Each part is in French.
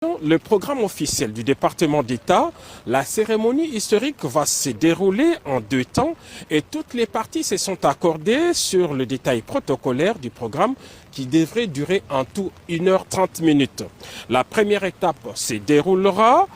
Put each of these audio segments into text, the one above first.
Le programme officiel du département d'État, la cérémonie historique va se dérouler en 2 temps et toutes les parties se sont accordées sur le détail protocolaire du programme qui devrait durer en tout 1h30. La première étape se déroulera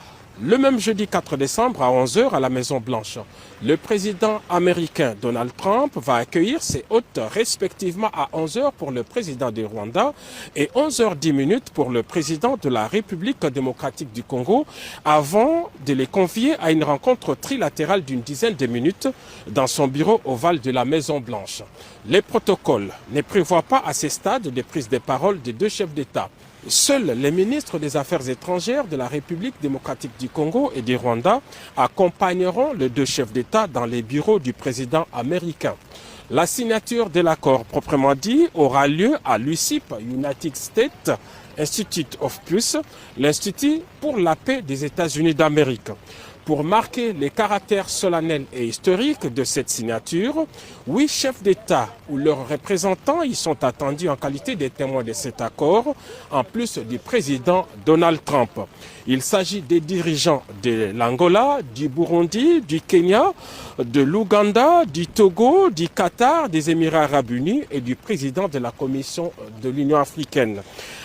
le même jeudi 4 décembre à 11h à la Maison-Blanche. Le président américain Donald Trump va accueillir ses hôtes respectivement à 11h pour le président du Rwanda et 11h10 pour le président de la République démocratique du Congo avant de les convier à une rencontre trilatérale d'une dizaine de minutes dans son bureau ovale de la Maison-Blanche. Les protocoles ne prévoient pas à ce stade de prise de parole des 2 chefs d'État. Seuls les ministres des Affaires étrangères de la République démocratique du Congo et du Rwanda accompagneront les 2 chefs d'État dans les bureaux du président américain. La signature de l'accord proprement dit aura lieu à l'USIP, United States Institute of Peace, l'Institut pour la paix des États-Unis d'Amérique. Pour marquer les caractères solennels et historiques de cette signature, 8 chefs d'État ou leurs représentants y sont attendus en qualité de témoins de cet accord, en plus du président Donald Trump. Il s'agit des dirigeants de l'Angola, du Burundi, du Kenya, de l'Ouganda, du Togo, du Qatar, des Émirats arabes unis et du président de la Commission de l'Union africaine.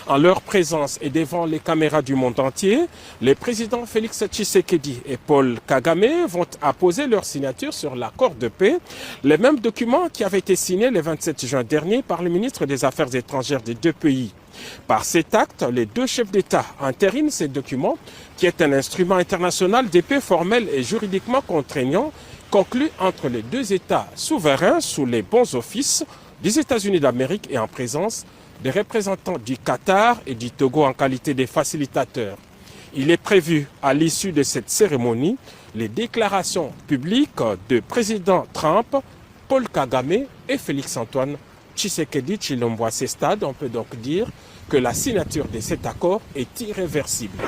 En leur présence et devant les caméras du monde entier, les présidents Félix Tshisekedi et Paul Kagame vont apposer leur signature sur l'accord de paix, les mêmes documents qui avaient été signés le 27 juin dernier par le ministre des Affaires étrangères des 2 pays. Par cet acte, les 2 chefs d'État entérinent ces documents, qui est un instrument international de paix formel et juridiquement contraignant, conclu entre les 2 États souverains sous les bons offices des États-Unis d'Amérique et en présence des représentants du Qatar et du Togo en qualité de facilitateurs. Il est prévu, à l'issue de cette cérémonie, les déclarations publiques de président Trump, Paul Kagame et Félix-Antoine Tshisekedi Tshilombo. À ce stade, on peut donc dire que la signature de cet accord est irréversible.